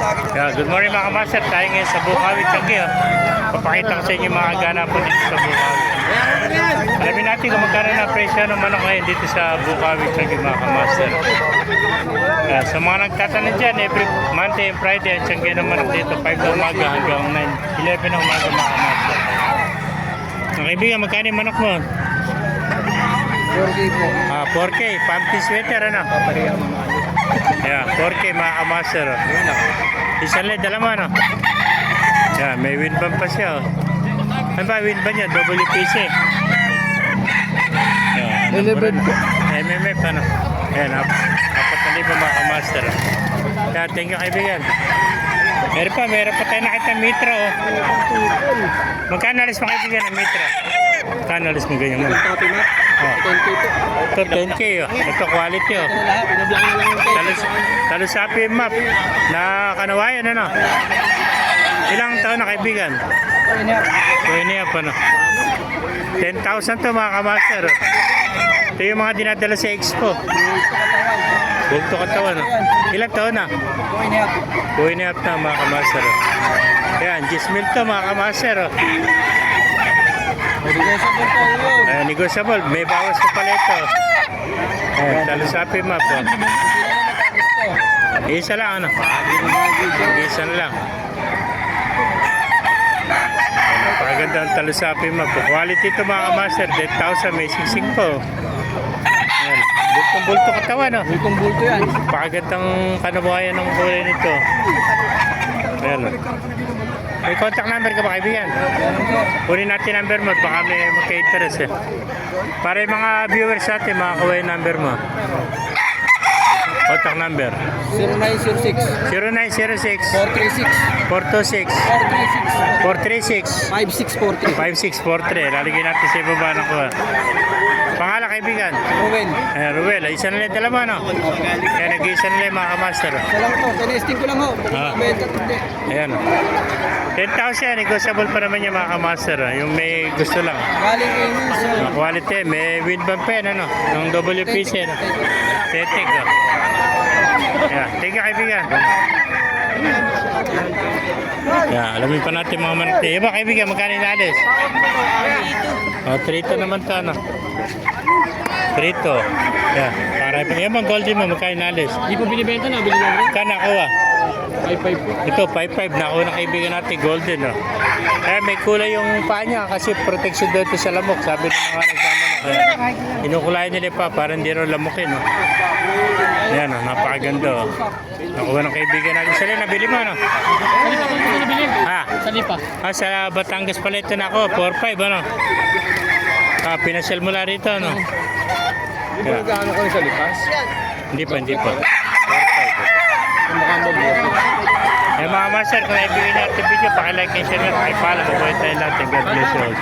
Yeah, good morning mga kamaster. Tayo ngayon sa Bukawi, Tiangge. Papakita ko sa inyo mga gana po dito sa Bukawi. Alamin natin kung magkano na presyo ng manok ngayon dito sa Bukawi, Tiangge mga kamaster. Sa mga nagtatanong dyan, every Monday and Friday, ang Tiangge ng manok dito, 5 na umaga hanggang 11 na umaga mga kamaster. Mga kaibigan, magkano yung manok mo? 4K po. 4K, pumpkin sweater ano? Papareha mga ano. Yeah, 4K mga kamaster. Isang led, alam mo ano? Yeah, may wind bump pa siya. Ano ba wind bump niya? WPC. Yeah, Delivered po. MMF ano? Ayan, 4,000 mga kamaster. Yeah, thank you kaibigan. Meron pa tayo nakita mitra oh. Magkano alis mga kaibigan ng mitra? Magkano alis mo ganyan mo? Copy na. 10K po. Ito 10K oh. Ito quality oh. Ito na lahat. Pinablang na lang yung Talo sa map na kanawayan ano? Ilang taon na kaibigan? 2.5 ano? 10,000 to mga kamaster. Ito yung mga dinadala sa expo. Bugto katawan. Ilang taon na? 2.5 na mga kamaster. Ayan, 10,000 to mga kamaster. Ayan, negotiable. May bawas pa pala ito. Ayan, talo sa map. Isa lang ano? Isa na lang. Napakaganda ang talo sa map. Quality ito mga kamaster. 10,000 may sising po. Ayan. Bultong-bulto katawan no? Bultong-bulto yan. Napakagandang kanabuhayan ng kulay nito. Ayan o. May contact number ka ba kaibigan? Kunin natin number mo. Baka may magka-interest eh. Para yung mga viewers natin, makakuha yung number mo. Contact number 0906 0906 436 426 436 436 5643. 5643. Lalagyan natin sa ibaba ng kuha. Pangalan kaibigan? Ruben. Ayan, Ruel. Isa na lang dalawa, no? Kaya nag-isa na lang mga kamaster. Isa lang to. Tinesting ko lang ho. Benta to hindi. Ayan, o. 10,000. Negotiable pa naman yung mga kamaster. Yung may gusto lang. Galing Amy sa... Quality. May wind bump pen, ano? Yung WPC, no? Tetek, o. Ayan. Thank you, kaibigan. Ayan, alamin pa natin mga manok. Iba, kaibigan, magkano inalis? O, 3 naman to, ano? Prito. Yan. Para pa yan bang golden mo magkain alis. Hindi po binibenta na. Bili lang rin. Kana nakuha. 5.5 po. Ito 5.5 nakuha ng kaibigan natin golden no. Kaya may kulay yung paa niya kasi protection daw ito sa lamok. Sabi ng mga nagmamano. Inukulayan nila pa para hindi raw lamukin no. Yan no, napakaganda oh. Nakuha ng kaibigan natin. Sali nabili mo no. Salipa po po nabili. Ha? Salipa. Sa Batangas pala ito na ako. 4.5 ano. Pinasyal mula rito no. Hindi po nagkano ko sa lipas? Hindi pa. 4.5. Kung baka mabuti. Mga master, kung nabigyan natin video, pakilike and share na, pakipala, mabuhay tayo natin. God bless you all.